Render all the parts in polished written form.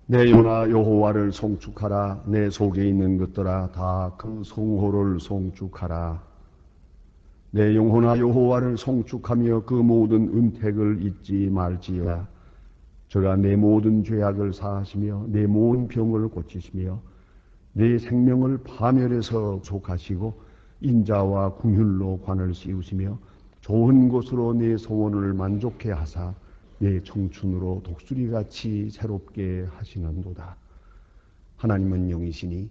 내 영혼아 여호와를 송축하라. 내 속에 있는 것들아 다 그 성호를 송축하라. 내 영혼아 여호와를 송축하며 그 모든 은택을 잊지 말지어다. 저가 내 모든 죄악을 사하시며 내 모든 병을 고치시며 내 생명을 파멸해서 족하시고 인자와 궁휼로 관을 씌우시며 좋은 곳으로 내 소원을 만족해 하사 내 청춘으로 독수리같이 새롭게 하시는도다. 하나님은 영이시니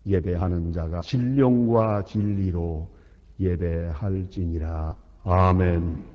예배하는 자가 신령과 진리로 예배할지니라. 아멘.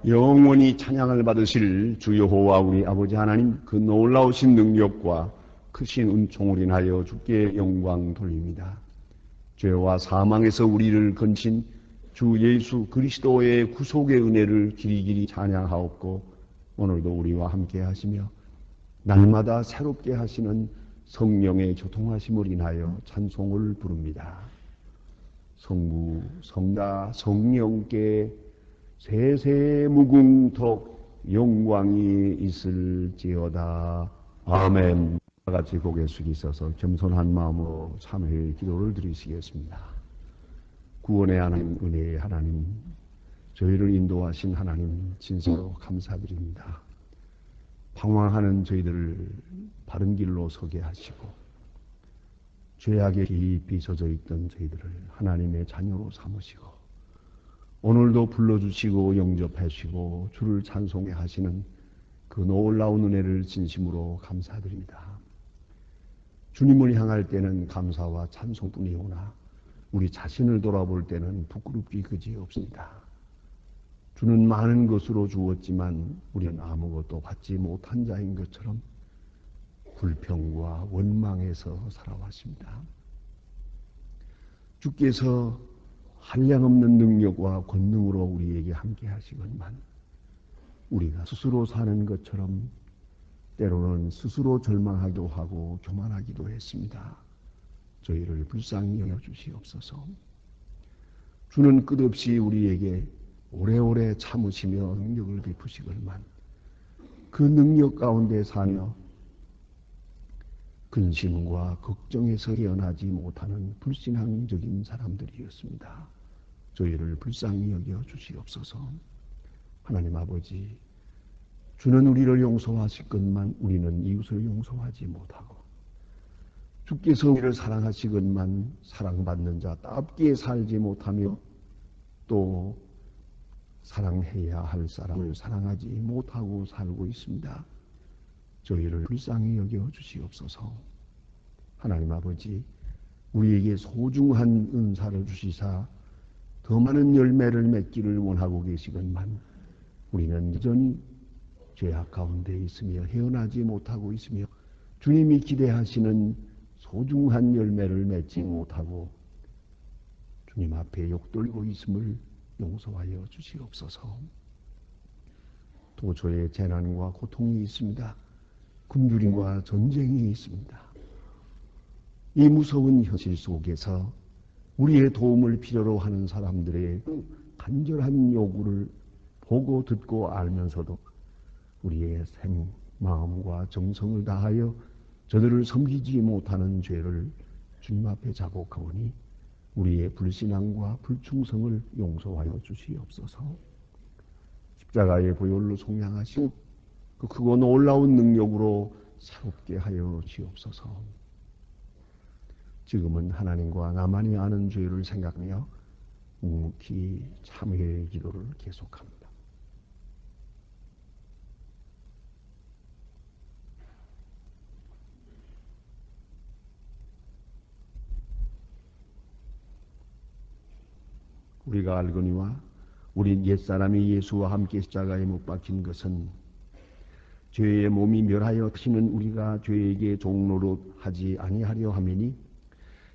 영원히 찬양을 받으실 주 여호와 우리 아버지 하나님, 그 놀라우신 능력과 크신 은총을 인하여 주께 영광 돌립니다. 죄와 사망에서 우리를 건진 주 예수 그리스도의 구속의 은혜를 길이길이 찬양하옵고, 오늘도 우리와 함께 하시며 날마다 새롭게 하시는 성령의 교통하심을 인하여 찬송을 부릅니다. 성부 성자 성령께 세세 무궁토록 영광이 있을지어다. 아멘. 다 같이 고개 숙이셔서 겸손한 마음으로 참회의 기도를 드리시겠습니다. 구원의 하나님, 은혜의 하나님, 저희를 인도하신 하나님 진짜로 감사드립니다. 방황하는 저희들을 바른 길로 서게 하시고 죄악에 깊이 젖어 있던 저희들을 하나님의 자녀로 삼으시고 오늘도 불러주시고 영접하시고 주를 찬송해 하시는 그 놀라운 은혜를 진심으로 감사드립니다. 주님을 향할 때는 감사와 찬송뿐이오나 우리 자신을 돌아볼 때는 부끄럽기 그지없습니다. 주는 많은 것으로 주었지만 우리는 아무것도 받지 못한 자인 것처럼 불평과 원망에서 살아왔습니다. 주께서 한량없는 능력과 권능으로 우리에게 함께 하시건만 우리가 스스로 사는 것처럼 때로는 스스로 절망하기도 하고 교만하기도 했습니다. 저희를 불쌍히 여겨주시옵소서. 주는 끝없이 우리에게 오래오래 참으시며 능력을 베푸시건만 그 능력 가운데 사며 근심과 걱정에서 깨어나지 못하는 불신앙적인 사람들이었습니다. 저희를 불쌍히 여겨 주시옵소서. 하나님 아버지, 주는 우리를 용서하시건만 우리는 이웃을 용서하지 못하고 주께서 우리를 사랑하시건만 사랑받는 자답게 살지 못하며 또 사랑해야 할 사람을 사랑하지 못하고 살고 있습니다. 저희를 불쌍히 여겨 주시옵소서. 하나님 아버지, 우리에게 소중한 은사를 주시사 더 많은 열매를 맺기를 원하고 계시건만 우리는 여전히 죄악 가운데 있으며 헤어나지 못하고 있으며 주님이 기대하시는 소중한 열매를 맺지 못하고 주님 앞에 욕돌리고 있음을 용서하여 주시옵소서. 도처에 재난과 고통이 있습니다. 굶주림과 전쟁이 있습니다. 이 무서운 현실 속에서 우리의 도움을 필요로 하는 사람들의 간절한 요구를 보고 듣고 알면서도 우리의 마음과 정성을 다하여 저들을 섬기지 못하는 죄를 주님 앞에 자복하오니 우리의 불신앙과 불충성을 용서하여 주시옵소서. 십자가의 보혈로 속량하시고 그 크고 놀라운 능력으로 새롭게 하여 주시옵소서. 지금은 하나님과 나만이 아는 죄를 생각하며 묵묵히 참회의 기도를 계속합니다. 우리가 알거니와 우리 옛사람이 예수와 함께 십자가에 못 박힌 것은 죄의 몸이 멸하여 다시는 우리가 죄에게 종로로 하지 아니하려 함이니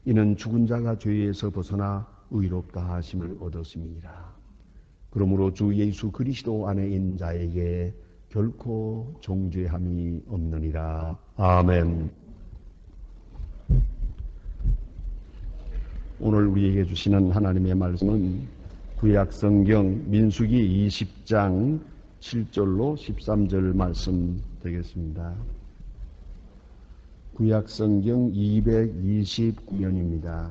이는 죽은 자가 죄에서 벗어나 의롭다 하심을 얻었음이니라. 그러므로 주 예수 그리스도 안에 있는 자에게 결코 정죄함이 없느니라. 아멘. 오늘 우리에게 주시는 하나님의 말씀은 구약성경 민수기 20장 7절로 13절 말씀 되겠습니다. 구약성경 229면입니다.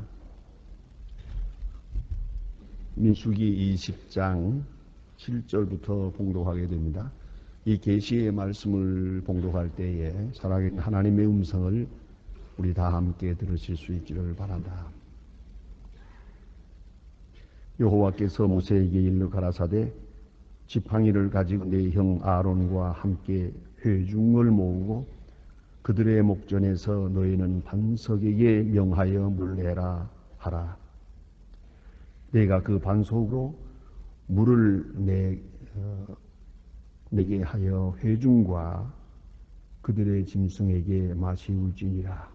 민수기 20장 7절부터 봉독하게 됩니다. 이 계시의 말씀을 봉독할 때에 살아계신 하나님의 음성을 우리 다 함께 들으실 수 있기를 바란다. 여호와께서 모세에게 일러 가라사대 지팡이를 가지고 내 형 아론과 함께 회중을 모으고 그들의 목전에서 너희는 반석에게 명하여 물내라 하라. 내가 그 반석으로 물을 내게 하여 회중과 그들의 짐승에게 마시울지니라.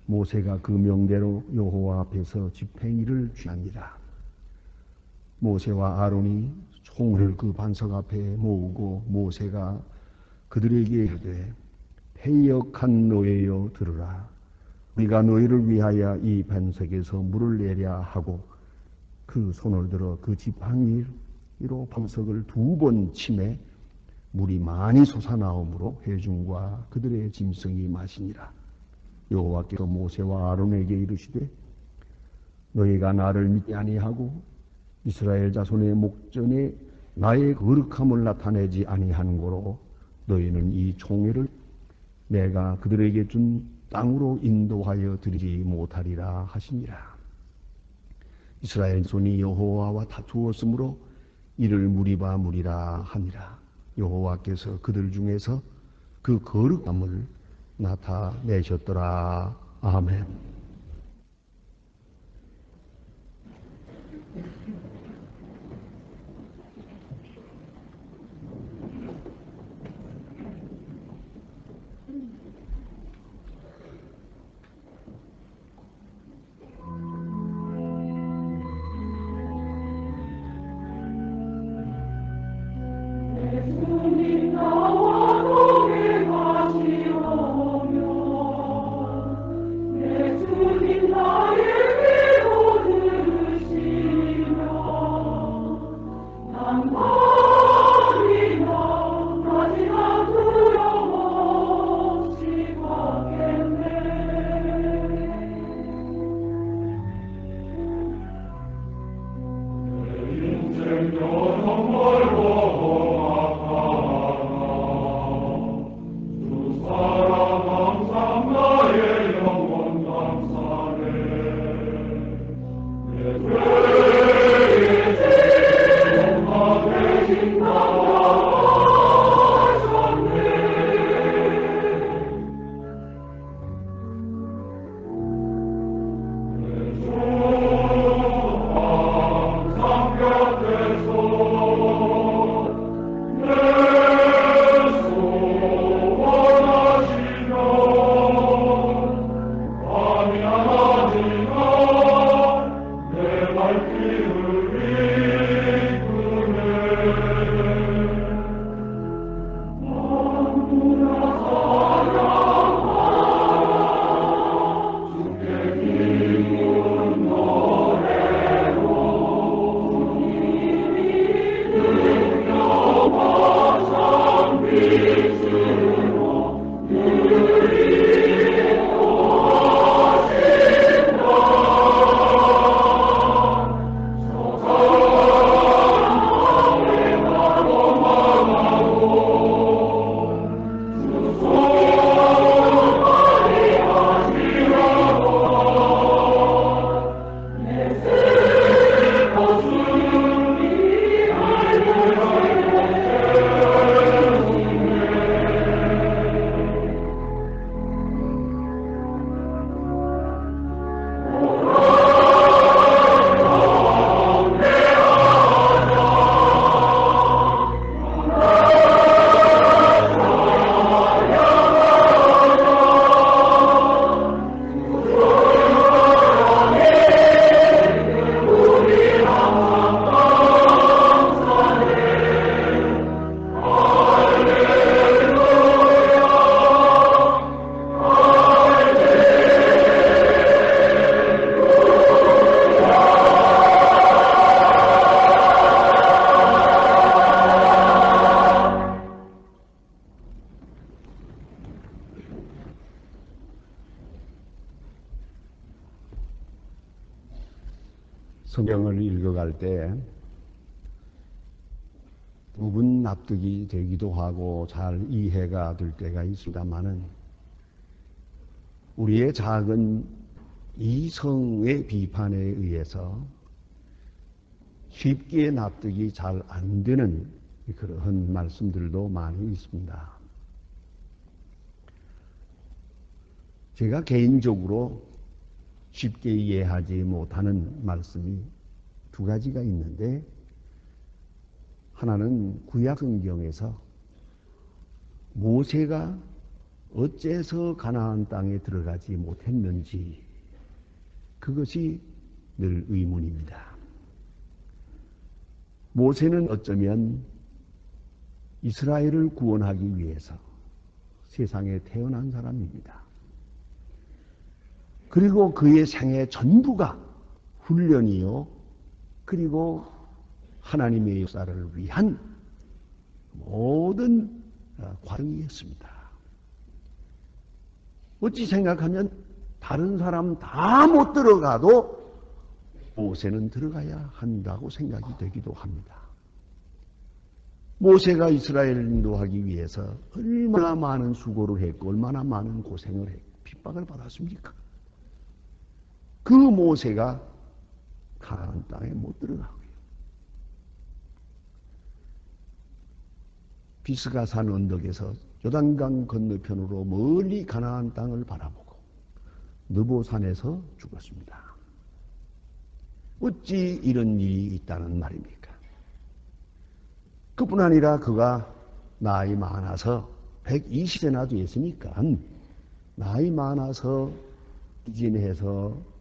모세가 그 명대로 여호와 앞에서 지팡이를 쥐니라. 모세와 아론이 총을 그 반석 앞에 모으고 모세가 그들에게 이르되 패역한 너희여 들으라. 우리가 너희를 위하여 이 반석에서 물을 내랴 하고 그 손을 들어 그 지팡이로 반석을 2번 치매 물이 많이 솟아나오므로 회중과 그들의 짐승이 마시니라. 여호와께서 모세와 아론에게 이르시되 너희가 나를 믿지 아니하고 이스라엘 자손의 목전에 나의 거룩함을 나타내지 아니한 고로 너희는 이 총회를 내가 그들에게 준 땅으로 인도하여 드리지 못하리라 하시니라. 이스라엘 손이 여호와와 다투었으므로 이를 무리바 무리라 하니라. 여호와께서 그들 중에서 그 거룩함을 나타내셨더라. 아멘. 성경을 읽어갈 때 부분 납득이 되기도 하고 잘 이해가 될 때가 있습니다만은 우리의 작은 이성의 비판에 의해서 쉽게 납득이 잘 안 되는 그런 말씀들도 많이 있습니다. 제가 개인적으로 쉽게 이해하지 못하는 말씀이 두 가지가 있는데, 하나는 구약 성경에서 모세가 어째서 가나안 땅에 들어가지 못했는지, 그것이 늘 의문입니다. 모세는 어쩌면 이스라엘을 구원하기 위해서 세상에 태어난 사람입니다. 그리고 그의 생애 전부가 훈련이요, 그리고 하나님의 역사를 위한 모든 과정이었습니다. 어찌 생각하면 다른 사람 다 못 들어가도 모세는 들어가야 한다고 생각이 되기도 합니다. 모세가 이스라엘을 인도하기 위해서 얼마나 많은 수고를 했고 얼마나 많은 고생을 했고 핍박을 받았습니까? 그 모세가 가나안 땅에 못 들어가고요. 비스가산 언덕에서 요단강 건너편으로 멀리 가나안 땅을 바라보고 느보산에서 죽었습니다. 어찌 이런 일이 있다는 말입니까? 그뿐 아니라 그가 나이 많아서 120세나 됐으니까 나이 많아서 기진해서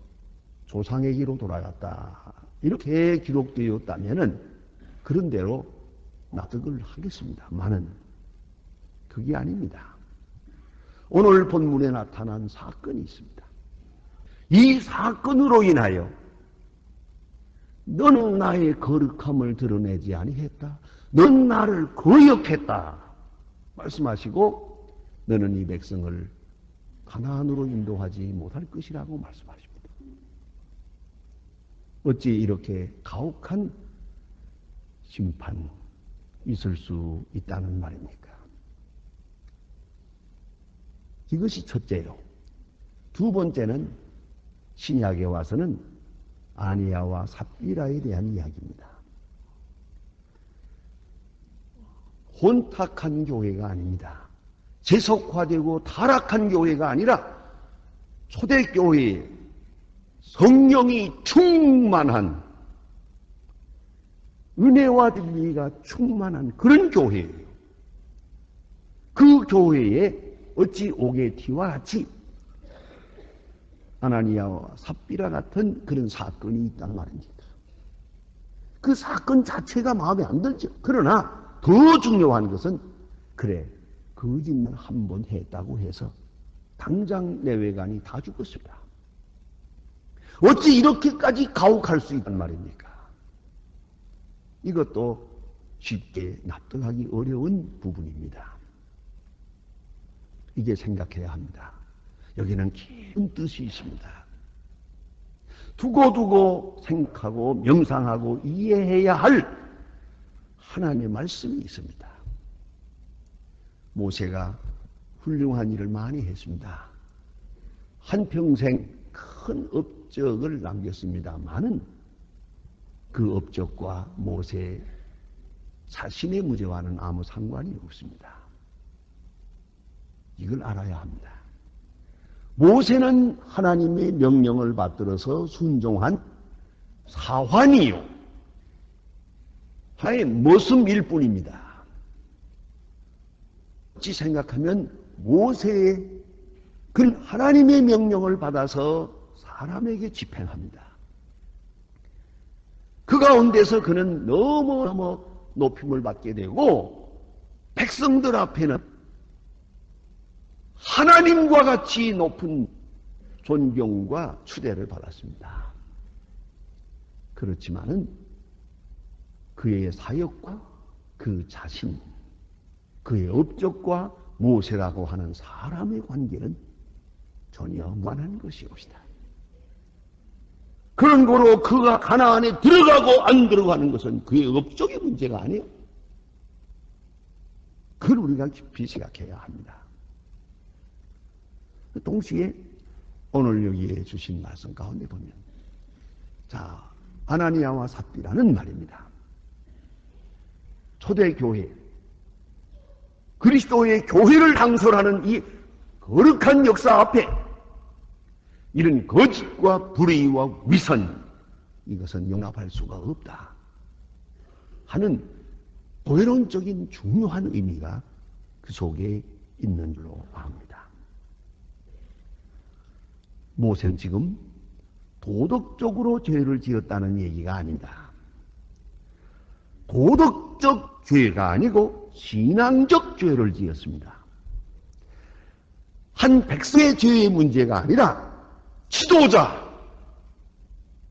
조상에게로 돌아갔다, 이렇게 기록되었다면 그런 대로 납득을 하겠습니다만은 그게 아닙니다. 오늘 본문에 나타난 사건이 있습니다. 이 사건으로 인하여 너는 나의 거룩함을 드러내지 아니했다, 넌 나를 거역했다 말씀하시고 너는 이 백성을 가나안으로 인도하지 못할 것이라고 말씀하십니다. 어찌 이렇게 가혹한 심판이 있을 수 있다는 말입니까? 이것이 첫째요. 두 번째는 신약에 와서는 아니야와 삽비라에 대한 이야기입니다. 혼탁한 교회가 아닙니다. 재석화되고 타락한 교회가 아니라 초대교회에 성령이 충만한, 은혜와 진리가 충만한 그런 교회예요. 그 교회에 어찌 오게티와 같이 아나니아와 삽비라 같은 그런 사건이 있단 말입니다. 그 사건 자체가 마음에 안 들죠. 그러나 더 중요한 것은, 그래, 거짓말 한 번 했다고 해서 당장 내외관이 다 죽었습니다. 어찌 이렇게까지 가혹할 수 있단 말입니까? 이것도 쉽게 납득하기 어려운 부분입니다. 이게 생각해야 합니다. 여기는 깊은 뜻이 있습니다. 두고두고 생각하고 명상하고 이해해야 할 하나님의 말씀이 있습니다. 모세가 훌륭한 일을 많이 했습니다. 한평생 큰 업적을 남겼습니다만은 그 업적과 모세 자신의 무죄와는 아무 상관이 없습니다. 이걸 알아야 합니다. 모세는 하나님의 명령을 받들어서 순종한 사환이요, 하나의 모습일 뿐입니다. 어찌 생각하면 모세의 그는 하나님의 명령을 받아서 사람에게 집행합니다. 그 가운데서 그는 너무너무 높임을 받게 되고 백성들 앞에는 하나님과 같이 높은 존경과 추대를 받았습니다. 그렇지만은 그의 사역과 그 자신, 그의 업적과 모세라고 하는 사람의 관계는 전혀 무관한 것이옵시다. 그런 거로 그가 가나안에 들어가고 안 들어가는 것은 그의 업적의 문제가 아니에요. 그걸 우리가 깊이 생각해야 합니다. 동시에 오늘 여기에 주신 말씀 가운데 보면, 자, 아나니아와 삽비라는 말입니다. 초대교회, 그리스도의 교회를 상설하는 이 거룩한 역사 앞에 이런 거짓과 불의와 위선, 이것은 용납할 수가 없다 하는 도회론적인 중요한 의미가 그 속에 있는 줄로 압니다. 모세는 지금 도덕적으로 죄를 지었다는 얘기가 아닙니다. 도덕적 죄가 아니고 신앙적 죄를 지었습니다. 한 백성의 죄의 문제가 아니라 지도자,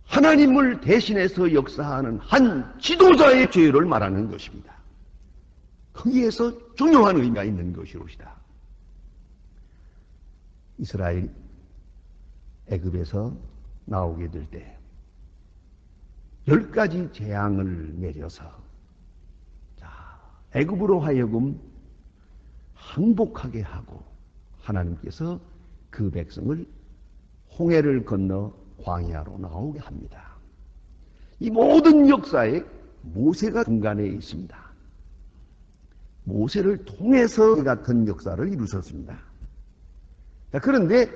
하나님을 대신해서 역사하는 한 지도자의 죄를 말하는 것입니다. 거기에서 중요한 의미가 있는 것이로시다. 이스라엘 애굽에서 나오게 될 때 10가지 재앙을 내려서 애굽으로 하여금 항복하게 하고 하나님께서 그 백성을 홍해를 건너 광야로 나오게 합니다. 이 모든 역사에 모세가 중간에 있습니다. 모세를 통해서 같은 역사를 이루셨습니다. 그런데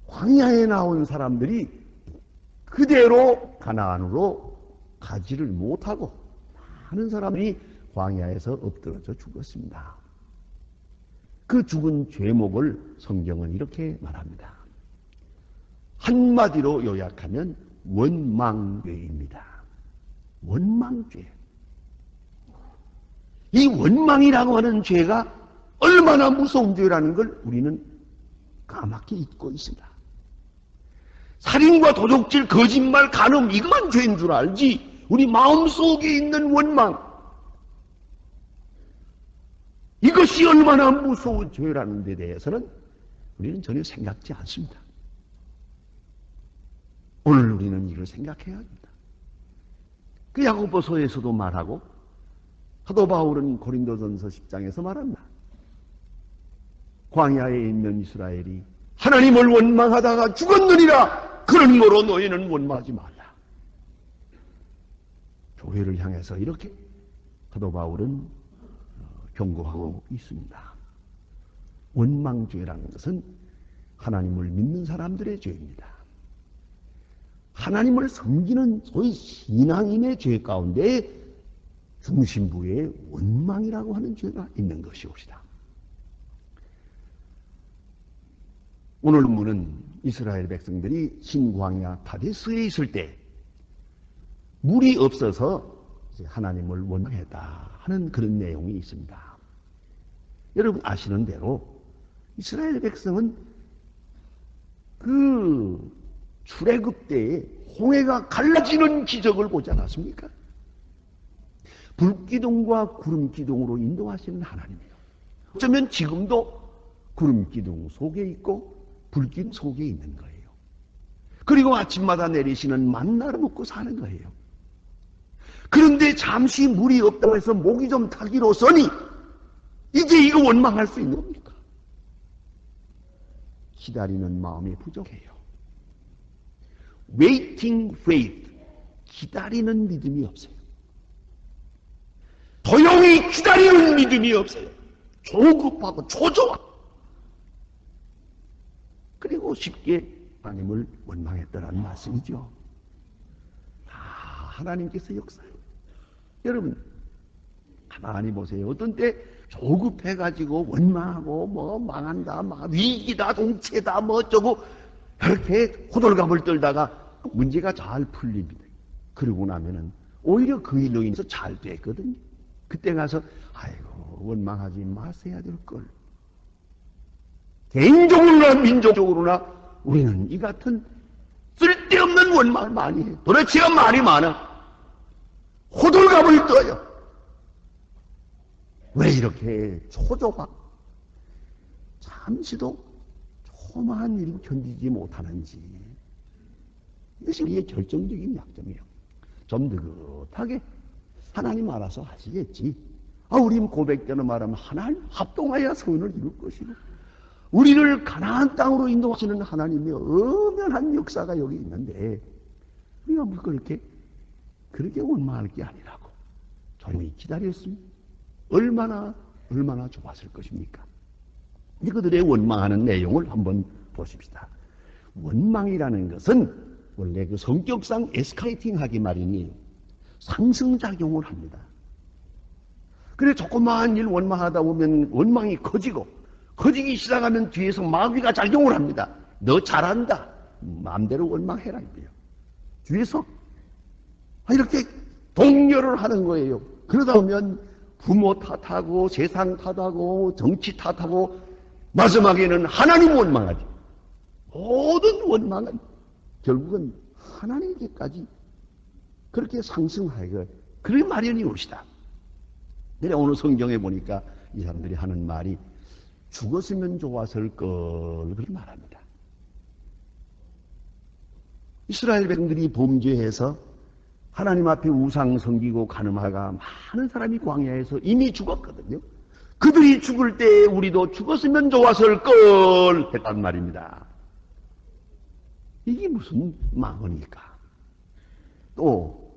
광야에 나온 사람들이 그대로 가나안으로 가지를 못하고 많은 사람이 광야에서 엎드러져 죽었습니다. 그 죽은 죄목을 성경은 이렇게 말합니다. 한마디로 요약하면 원망죄입니다. 원망죄. 이 원망이라고 하는 죄가 얼마나 무서운 죄라는 걸 우리는 까맣게 잊고 있습니다. 살인과 도둑질, 거짓말, 간음 이것만 죄인 줄 알지 우리 마음속에 있는 원망, 이것이 얼마나 무서운 죄라는 데 대해서는 우리는 전혀 생각지 않습니다. 오늘 우리는 이걸 생각해야 합니다. 그 야고보서에서도 말하고 사도 바울은 고린도전서 10장에서 말합니다. 광야에 있는 이스라엘이 하나님을 원망하다가 죽었느니라. 그러므로 너희는 원망하지 말라. 교회를 향해서 이렇게 사도 바울은 경고하고 있습니다. 원망죄라는 것은 하나님을 믿는 사람들의 죄입니다. 하나님을 섬기는 소위 신앙인의 죄 가운데 중심부에 원망이라고 하는 죄가 있는 것이옵시다. 오늘 본문은 이스라엘 백성들이 신광야 카데스에 있을 때 물이 없어서 하나님을 원망했다 하는 그런 내용이 있습니다. 여러분 아시는 대로 이스라엘 백성은 그 출애굽 때에 홍해가 갈라지는 기적을 보지 않았습니까? 불기둥과 구름기둥으로 인도하시는 하나님이에요. 어쩌면 지금도 구름기둥 속에 있고 불기둥 속에 있는 거예요. 그리고 아침마다 내리시는 만나를 먹고 사는 거예요. 그런데 잠시 물이 없다고 해서 목이 좀 타기로서니 이제 이거 원망할 수 있는 겁니까? 기다리는 마음이 부족해요. waiting faith, 기다리는 믿음이 없어요. 조용히 기다리는 믿음이 없어요. 조급하고 초조하고 그리고 쉽게 하나님을 원망했다는 말씀이죠. 다 하나님께서 역사해요. 여러분 가만히 보세요. 어떤 때 조급해가지고 원망하고 뭐 망한다, 위기다, 동체다, 뭐 어쩌고 그렇게 호들갑을 떨다가 문제가 잘 풀립니다. 그러고 나면은 오히려 그 일로 인해서 잘 됐거든요. 그때 가서 아이고 원망하지 마세요 될 걸. 개인적으로나 민족적으로나 우리는 이 같은 쓸데없는 원망을 많이 해요. 도대체가 말이 많아. 호들갑을 떠요. 왜 이렇게 초조하고 잠시도 조그마한 일을 견디지 못하는지 이것이 우리의 결정적인 약점이에요. 좀 느긋하게 하나님 알아서 하시겠지. 우리 고백대로 말하면 하나님 합동하여 선을 이룰 것이고 우리를 가나안 땅으로 인도하시는 하나님의 엄연한 역사가 여기 있는데 우리가 뭐 그렇게 원망할 게 아니라고 조용히 기다렸으면 얼마나 좋았을 것입니까? 그들의 원망하는 내용을 한번 보십시다. 원망이라는 것은 원래 그 성격상 에스컬레이팅 하기 마련이에요. 상승작용을 합니다. 그래 조그마한 일 원망하다 보면 원망이 커지기 시작하면 뒤에서 마귀가 작용을 합니다. 너 잘한다. 마음대로 원망해라 이거예요. 뒤에서 이렇게 독려를 하는 거예요. 그러다 보면 부모 탓하고 세상 탓하고 정치 탓하고 마지막에는 하나님 원망하지. 모든 원망은 결국은 하나님께까지 그렇게 상승하게 그래 마련이 옵시다. 그래 오늘 성경에 보니까 이 사람들이 하는 말이 죽었으면 좋았을 걸 그렇게 말합니다. 이스라엘 백성들이 범죄해서 하나님 앞에 우상 섬기고 간음하가 많은 사람이 광야에서 이미 죽었거든요. 그들이 죽을 때 우리도 죽었으면 좋았을 걸 했단 말입니다. 이게 무슨 망언일까? 또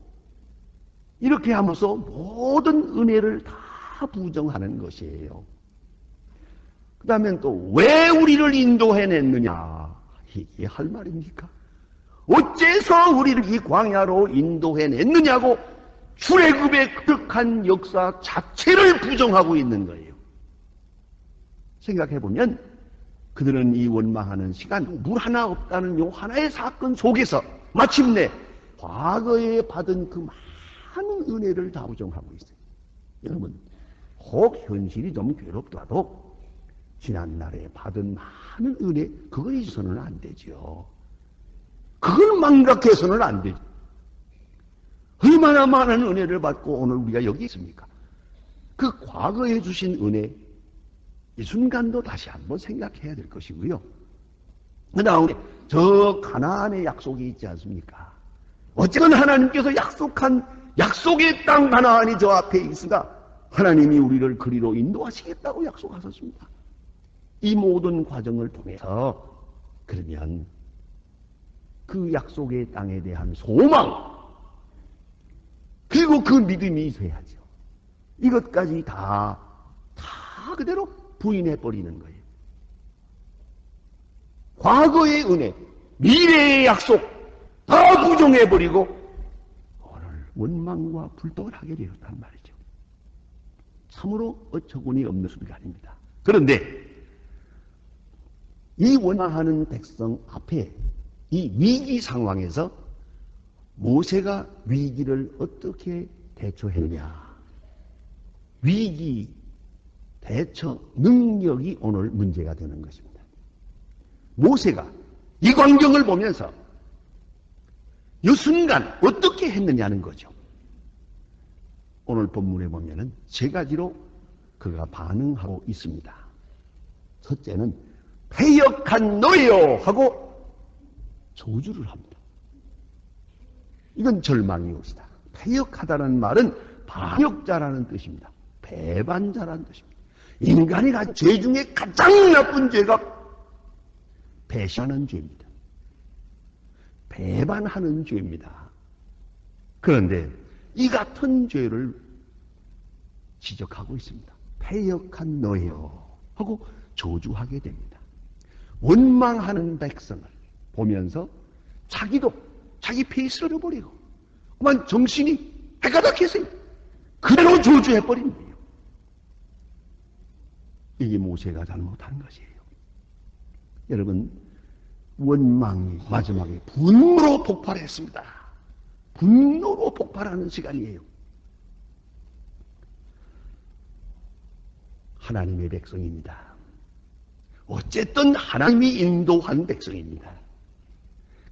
이렇게 하면서 모든 은혜를 다 부정하는 것이에요. 그 다음에 또 왜 우리를 인도해냈느냐? 이게 할 말입니까? 어째서 우리를 이 광야로 인도해냈느냐고 출애굽의 극한 역사 자체를 부정하고 있는 거예요. 생각해보면 그들은 이 원망하는 시간, 물 하나 없다는 요 하나의 사건 속에서 마침내 과거에 받은 그 많은 은혜를 다 부정하고 있어요. 여러분, 혹 현실이 좀 괴롭더라도 지난날에 받은 많은 은혜, 그거에 있어서는 안 되죠. 그걸 망각해서는 안 되죠. 얼마나 많은 은혜를 받고 오늘 우리가 여기 있습니까? 그 과거에 주신 은혜, 이 순간도 다시 한번 생각해야 될 것이고요. 그 다음에 저 가나안의 약속이 있지 않습니까? 어쨌든 하나님께서 약속한 약속의 땅 가나안이 저 앞에 있으나 하나님이 우리를 그리로 인도하시겠다고 약속하셨습니다. 이 모든 과정을 통해서 그러면 그 약속의 땅에 대한 소망 그리고 그 믿음이 있어야죠. 이것까지 다 그대로 부인해버리는 거예요. 과거의 은혜, 미래의 약속 다 부정해버리고 오늘 원망과 불독을 하게 되었단 말이죠. 참으로 어처구니 없는 순간입니다. 그런데 이 원망하는 백성 앞에 이 위기 상황에서 모세가 위기를 어떻게 대처했냐. 위기 대처 능력이 오늘 문제가 되는 것입니다. 모세가 이 광경을 보면서 이 순간 어떻게 했느냐는 거죠. 오늘 본문에 보면은 세 가지로 그가 반응하고 있습니다. 첫째는 패역한 너요 하고 저주를 합니다. 이건 절망이 옵시다. 패역하다는 말은 반역자라는 뜻입니다. 배반자라는 뜻입니다. 인간이 죄 중에 가장 나쁜 죄가 배신하는 죄입니다. 배반하는 죄입니다. 그런데 이 같은 죄를 지적하고 있습니다. 패역한 너요 하고 저주하게 됩니다. 원망하는 백성을 보면서 자기도 자기 페이스를 버리고 그만 정신이 해가닥해서 그대로 저주해버린 거예요. 이게 모세가 잘못한 것이에요. 여러분, 원망이 마지막에 분노로 폭발했습니다. 분노로 폭발하는 시간이에요. 하나님의 백성입니다. 어쨌든 하나님이 인도한 백성입니다.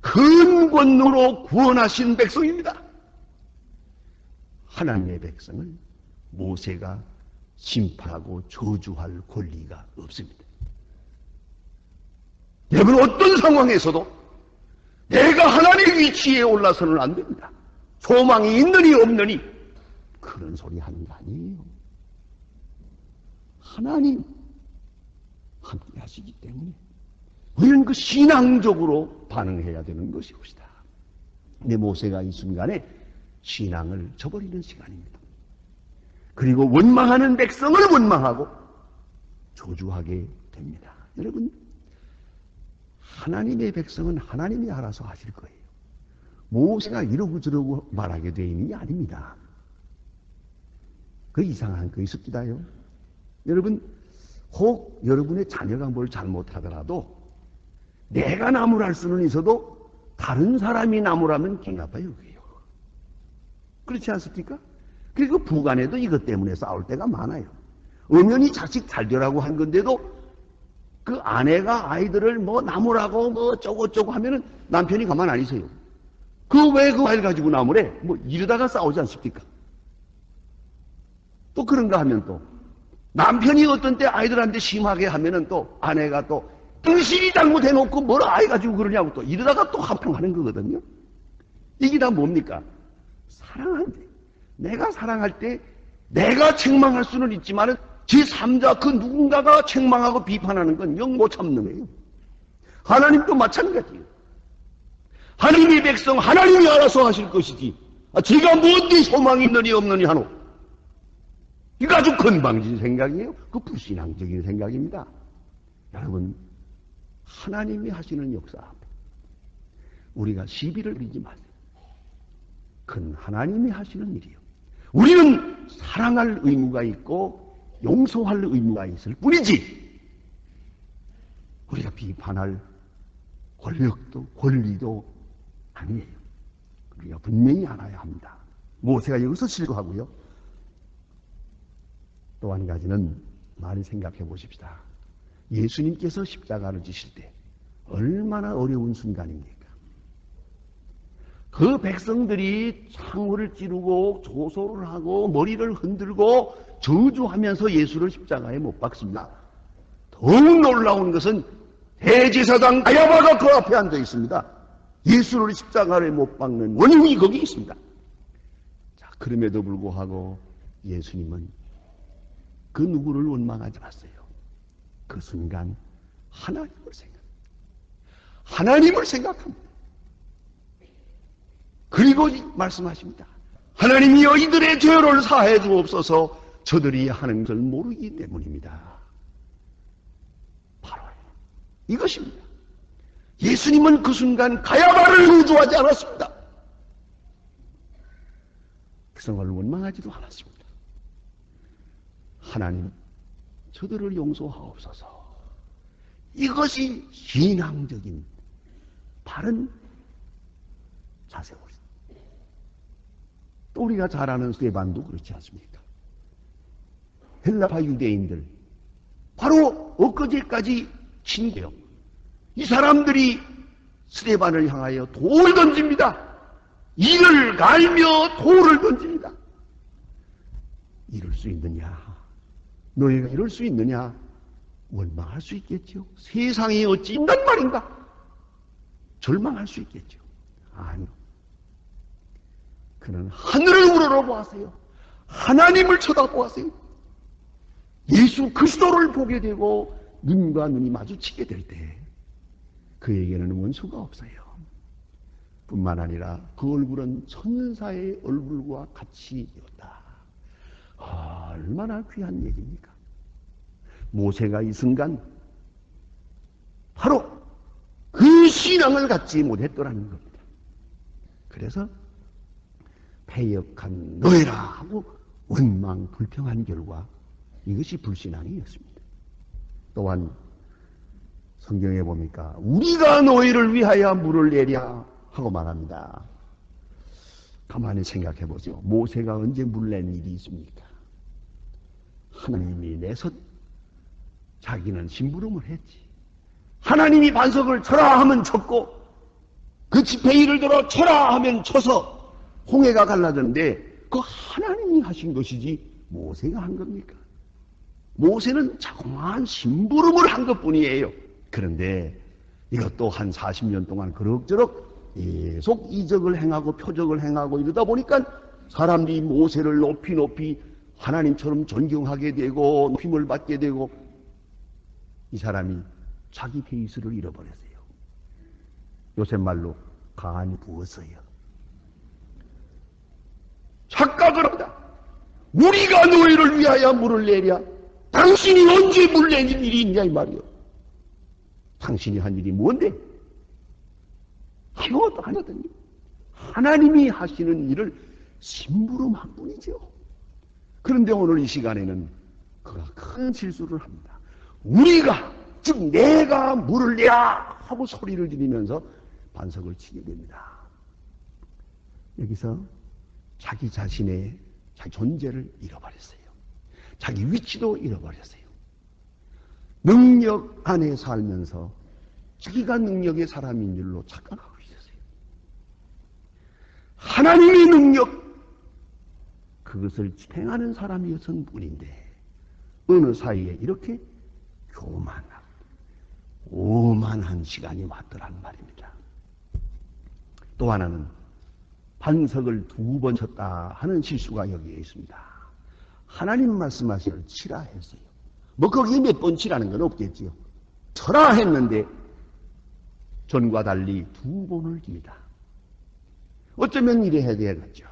큰 권능으로 구원하신 백성입니다. 하나님의 백성을 모세가 심판하고 저주할 권리가 없습니다. 여러분 어떤 상황에서도 내가 하나님의 위치에 올라서는 안 됩니다. 소망이 있느니 없느니 그런 소리 하는 거 아니에요. 하나님 함께 하시기 때문에 우리는 그 신앙적으로 반응해야 되는 것이옵시다. 근데 모세가 이 순간에 신앙을 저버리는 시간입니다. 그리고 원망하는 백성을 원망하고 저주하게 됩니다. 여러분, 하나님의 백성은 하나님이 알아서 하실 거예요. 모세가 이러고 저러고 말하게 되어 있는 게 아닙니다. 그 이상한 거 있습니다요. 여러분, 혹 여러분의 자녀가 뭘 잘못하더라도 내가 나무랄 수는 있어도 다른 사람이 나무라면 기가 나빠요. 그렇지 않습니까? 그리고 부간에도 이것 때문에 싸울 때가 많아요. 엄연히 자식 잘 되라고 한 건데도 그 아내가 아이들을 뭐 나무라고 뭐 어쩌고 하면은 남편이 가만 안 있어요. 그 왜 그 아이를 가지고 나무래? 뭐 이러다가 싸우지 않습니까? 또 그런가 하면 또 남편이 어떤 때 아이들한테 심하게 하면은 또 아내가 또 당신이 잘못해놓고 뭘 아이 가지고 그러냐고 또 이러다가 또 한평하는 거거든요. 이게 다 뭡니까? 사랑할 때, 내가 사랑할 때 내가 책망할 수는 있지만은 제3자 그 누군가가 책망하고 비판하는 건 영 못 참는 거예요. 하나님도 마찬가지예요. 하나님의 백성 하나님이 알아서 하실 것이지 제가 뭔데 소망이 있느니 없느니 하노. 이거 아주 건방진 생각이에요. 그 불신앙적인 생각입니다. 여러분, 하나님이 하시는 역사 우리가 시비를 빌지 마세요. 그건 하나님이 하시는 일이에요. 우리는 사랑할 의무가 있고 용서할 의무가 있을 뿐이지 우리가 비판할 권력도 권리도 아니에요. 우리가 분명히 알아야 합니다. 모세가 여기서 실수하고요. 또 한 가지는 많이 생각해 보십시다. 예수님께서 십자가를 지실 때 얼마나 어려운 순간입니까? 그 백성들이 창호를 찌르고 조소를 하고 머리를 흔들고 저주하면서 예수를 십자가에 못 박습니다. 더욱 놀라운 것은 대제사장 가야바가 그 앞에 앉아 있습니다. 예수를 십자가에 못 박는 원인이 거기 있습니다. 자, 그럼에도 불구하고 예수님은 그 누구를 원망하지 않았어요. 그 순간 하나님을 생각합니다. 그리고 말씀하십니다. 하나님이여 이들의 죄를 사해 주옵소서. 저들이 하는 것을 모르기 때문입니다. 바로 이것입니다. 예수님은 그 순간 가야바를 의주하지 않았습니다. 백성을 원망하지도 않았습니다. 하나님, 저들을 용서하옵소서. 이것이 신앙적인 바른 자세입니다. 또 우리가 잘 아는 스데반도 그렇지 않습니까? 헬라파 유대인들 바로 엊그제까지 친구요. 이 사람들이 스데반을 향하여 돌을 던집니다. 이를 갈며 돌을 던집니다. 이럴 수 있느냐? 너희가 이럴 수 있느냐? 원망할 수 있겠죠. 세상이 어찌 있단 말인가? 절망할 수 있겠죠. 아니요. 그는 하늘을 우러러보았어요. 하나님을 쳐다보았어요. 예수 그리스도를 보게 되고 눈과 눈이 마주치게 될 때 그에게는 원수가 없어요. 뿐만 아니라 그 얼굴은 천사의 얼굴과 같이였다. 얼마나 귀한 얘기입니까? 모세가 이 순간 바로 그 신앙을 갖지 못했더라는 겁니다. 그래서 패역한 너희라 하고 원망 불평한 결과 이것이 불신앙이었습니다. 또한 성경에 보니까 우리가 너희를 위하여 물을 내랴 하고 말합니다. 가만히 생각해 보죠. 모세가 언제 물 낸 일이 있습니까? 하나님이 내서 자기는 심부름을 했지. 하나님이 반석을 쳐라 하면 쳤고 그 지팡이를 들어 쳐라 하면 쳐서 홍해가 갈라졌는데 그 하나님이 하신 것이지 모세가 한 겁니까? 모세는 자그마한 심부름을 한 것뿐이에요. 그런데 이것도 한 40년 동안 그럭저럭 계속 이적을 행하고 표적을 행하고 이러다 보니까 사람들이 모세를 높이 하나님처럼 존경하게 되고 높임을 받게 되고 이 사람이 자기 페이스를 잃어버렸어요. 요새 말로 간이 부었어요. 착각을 한다. 우리가 너희를 위하여 물을 내랴. 당신이 언제 물 내릴 일이 있냐 이 말이요. 당신이 한 일이 뭔데? 아무것도 하거든요. 하나님이 하시는 일을 심부름한 뿐이죠. 그런데 오늘 이 시간에는 그가 큰 실수를 합니다. 우리가, 즉 내가 물을 내야 하고 소리를 지르면서 반석을 치게 됩니다. 여기서 자기 자신의 자기 존재를 잃어버렸어요. 자기 위치도 잃어버렸어요. 능력 안에 살면서 자기가 능력의 사람인 줄로 착각하고 있었어요. 하나님의 능력, 그것을 행하는 사람이었을 뿐인데 어느 사이에 이렇게 교만하고 오만한 시간이 왔더란 말입니다. 또 하나는 반석을 2번 쳤다 하는 실수가 여기에 있습니다. 하나님 말씀하시기를 치라 했어요. 뭐 거기에 몇 번 치라는 건 없겠지요. 쳐라 했는데 전과 달리 2번을 깁니다. 어쩌면 이래야 되겠죠.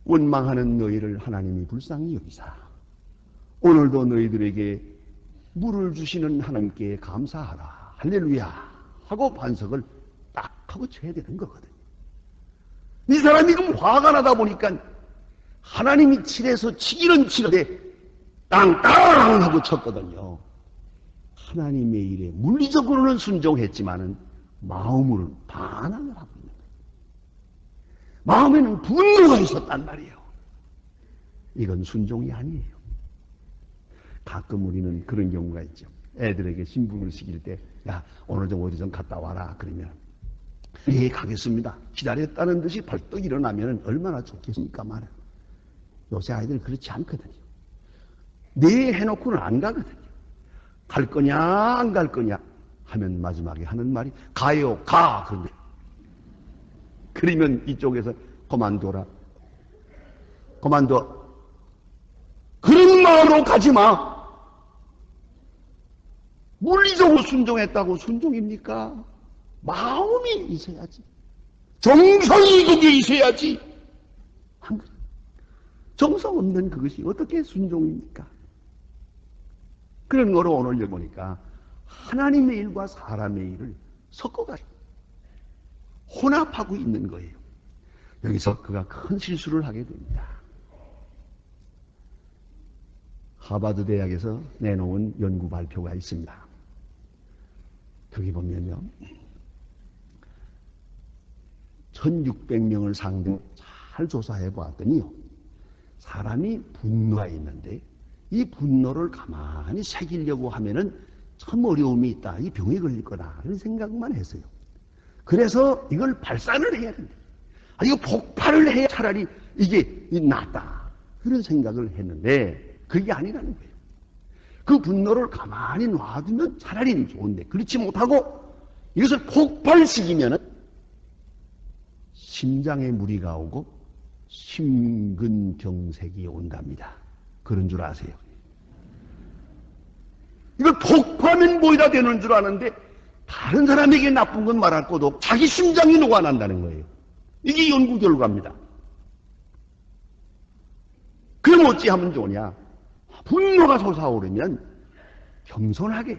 원망하는 너희를 하나님이 불쌍히 여기사 오늘도 너희들에게 물을 주시는 하나님께 감사하라. 할렐루야 하고 반석을 딱 하고 쳐야 되는 거거든요. 이 사람이 그럼 화가 나다 보니까 하나님이 칠해서 치기는 치는데 땅땅 하고 쳤거든요. 하나님의 일에 물리적으로는 순종했지만은 마음으로는 반항을 하고 있는 거예요. 마음에는 분노가 있었단 말이에요. 이건 순종이 아니에요. 가끔 우리는 그런 경우가 있죠. 애들에게 신분을 시킬 때, 야, 오늘 좀 어디 좀 갔다 와라. 그러면, 예, 가겠습니다. 기다렸다는 듯이 벌떡 일어나면 얼마나 좋겠습니까, 말은. 요새 아이들 그렇지 않거든요. 네 해놓고는 안 가거든요. 갈 거냐, 안 갈 거냐 하면 마지막에 하는 말이, 가요, 가. 그런데. 그러면 이쪽에서 그만둬라. 그만둬. 그런 마음으로 가지 마. 물리적으로 순종했다고 순종입니까? 마음이 있어야지. 정성이 거기에 있어야지. 정성 없는 그것이 어떻게 순종입니까? 그런 거로 오늘 여기 보니까 하나님의 일과 사람의 일을 섞어가지고 혼합하고 있는 거예요. 여기서 그가 큰 실수를 하게 됩니다. 하버드 대학에서 내놓은 연구 발표가 있습니다. 거기 보면요, 1600명을 상대로 잘 조사해 보았더니요, 사람이 분노가 있는데 이 분노를 가만히 새기려고 하면은 참 어려움이 있다. 이 병에 걸릴 거다. 이런 생각만 했어요. 그래서 이걸 발산을 해야 된다. 이거 폭발을 해야 차라리 이게 낫다. 그런 생각을 했는데 그게 아니라는 거예요. 그 분노를 가만히 놔두면 차라리 좋은데 그렇지 못하고 이것을 폭발시키면은 심장에 무리가 오고 심근경색이 온답니다. 그런 줄 아세요? 이걸 폭파하면 뭐이다 되는 줄 아는데 다른 사람에게 나쁜 건 말할 것도 없고 자기 심장이 녹아난다는 거예요. 이게 연구 결과입니다. 그럼 어찌하면 좋으냐? 분노가 솟아오르면 겸손하게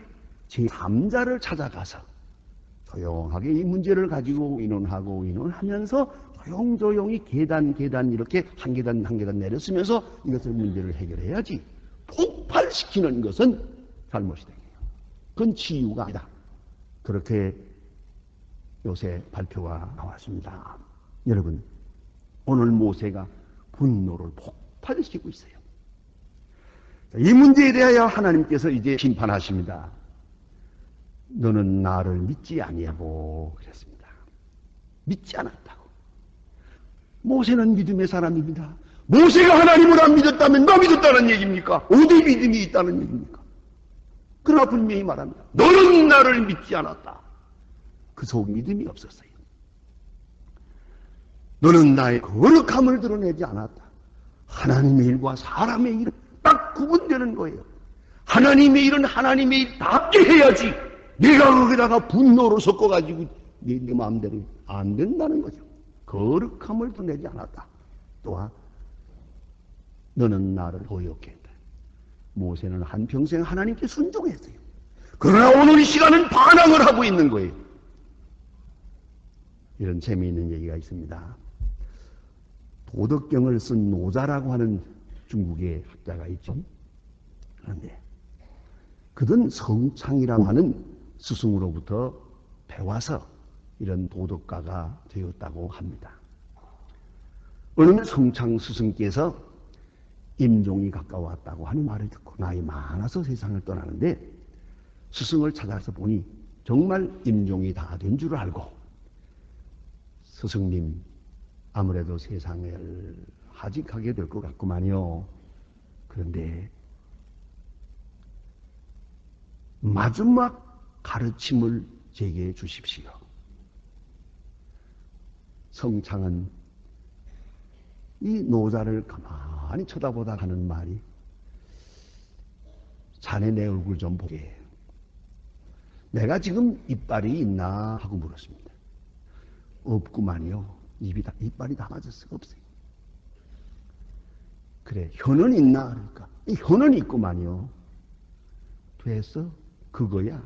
제3자를 찾아가서 조용하게 이 문제를 가지고 의논하면서 조용조용히 계단 이렇게 한 계단 내렸으면서 이것을 문제를 해결해야지 폭발시키는 것은 잘못이다. 그건 치유가 아니다. 그렇게 요새 발표가 나왔습니다. 여러분, 오늘 모세가 분노를 폭발시키고 있어요. 이 문제에 대하여 하나님께서 이제 심판하십니다. 너는 나를 믿지 아니하고 그랬습니다. 믿지 않았다고. 모세는 믿음의 사람입니다. 모세가 하나님을 안 믿었다면 너 믿었다는 얘기입니까? 어디 믿음이 있다는 얘기입니까? 그러나 분명히 말합니다. 너는 나를 믿지 않았다. 그 속 믿음이 없었어요. 너는 나의 거룩함을 드러내지 않았다. 하나님의 일과 사람의 일은 딱 구분되는 거예요. 하나님의 일은 하나님의 일답게 해야지. 내가 거기다가 분노로 섞어가지고 네 마음대로 안 된다는 거죠. 거룩함을 드러내지 않았다. 또한 너는 나를 도역해 했다. 모세는 한평생 하나님께 순종했어요. 그러나 오늘 이 시간은 반항을 하고 있는 거예요. 이런 재미있는 얘기가 있습니다. 도덕경을 쓴 노자라고 하는 중국의 학자가 있죠. 그런데 그는 성창이라고 하는 스승으로부터 배워서 이런 도덕가가 되었다고 합니다. 어느 날 성창 스승께서 임종이 가까웠다고 하는 말을 듣고 나이 많아서 세상을 떠나는데 스승을 찾아서 보니 정말 임종이 다 된 줄 알고 스승님 아무래도 세상을 하직하게 될 것 같구만요. 그런데 마지막 가르침을 제게 주십시오. 성창은 이 노자를 가만히 쳐다보다 하는 말이 자네 내 얼굴 좀 보게. 내가 지금 이빨이 있나 하고 물었습니다. 없구만요. 이빨이 다 맞았어. 없어요. 그래 혀는 있나? 그러니까 이 혀는 있구만요. 됐어? 그거야.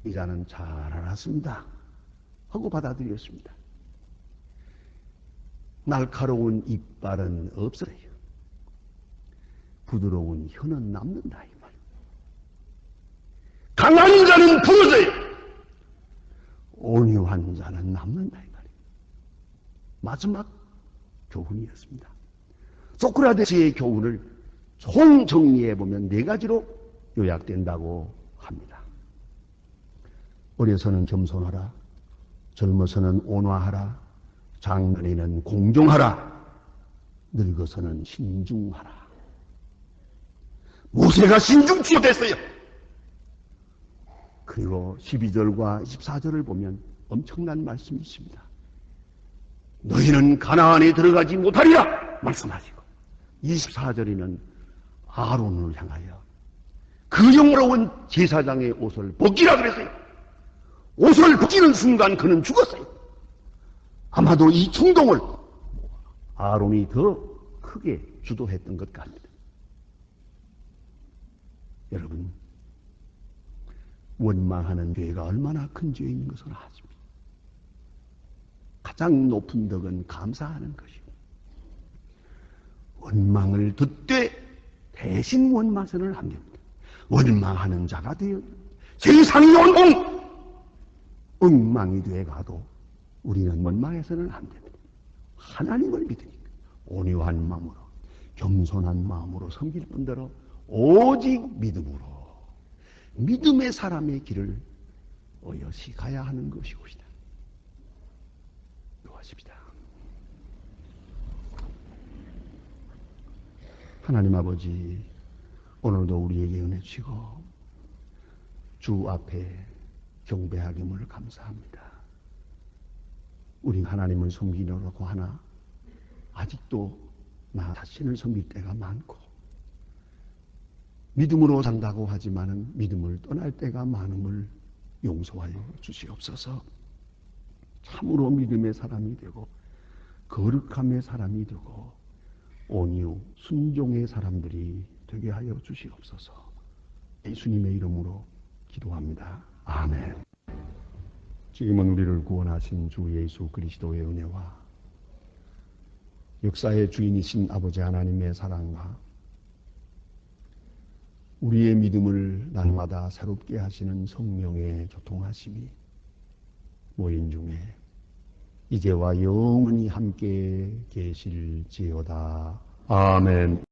이자는 잘 알았습니다. 하고 받아들였습니다. 날카로운 이빨은 없어요. 부드러운 혀는 남는다 이 말. 강한 자는 부러져요. 온유한 자는 남는다 이 말이에요. 마지막 교훈이었습니다. 소크라테스의 교훈을 총 정리해보면 4가지로 요약된다고 합니다. 어려서는 겸손하라, 젊어서는 온화하라, 장년에는 공정하라, 늙어서는 신중하라. 모세가 신중치가 됐어요. 그리고 12절과 24절을 보면 엄청난 말씀이 있습니다. 너희는 가나안에 들어가지 못하리라 말씀하시고 24절에는 아론을 향하여 그 영로운 제사장의 옷을 벗기라 그랬어요. 옷을 벗기는 순간 그는 죽었어요. 아마도 이 충동을 아론이 더 크게 주도했던 것 같습니다. 여러분, 원망하는 죄가 얼마나 큰 죄인 것을 아십니까? 가장 높은 덕은 감사하는 것이고, 원망을 듣되 대신 원망선을 안 됩니다. 원망하는 자가 되어 세상이 온통 엉망이 되어 가도 우리는 원망해서는 안 됩니다. 하나님을 믿으니까 온유한 마음으로 겸손한 마음으로 섬길 뿐더러 오직 믿음으로 믿음의 사람의 길을 어여시 가야 하는 것이옵니다. 기도하십시다. 하나님 아버지, 오늘도 우리에게 은혜 주시고 주 앞에 경배하기를 감사합니다. 우리 하나님을 섬기려고 하나 아직도 나 자신을 섬길 때가 많고 믿음으로 산다고 하지만은 믿음을 떠날 때가 많음을 용서하여 주시옵소서. 참으로 믿음의 사람이 되고 거룩함의 사람이 되고 온유 순종의 사람들이 되게 하여 주시옵소서. 예수님의 이름으로 기도합니다. 아멘. 지금은 우리를 구원하신 주 예수 그리스도의 은혜와 역사의 주인이신 아버지 하나님의 사랑과 우리의 믿음을 날마다 새롭게 하시는 성령의 교통하심이 모인 중에 이제와 영원히 함께 계실지어다. 아멘.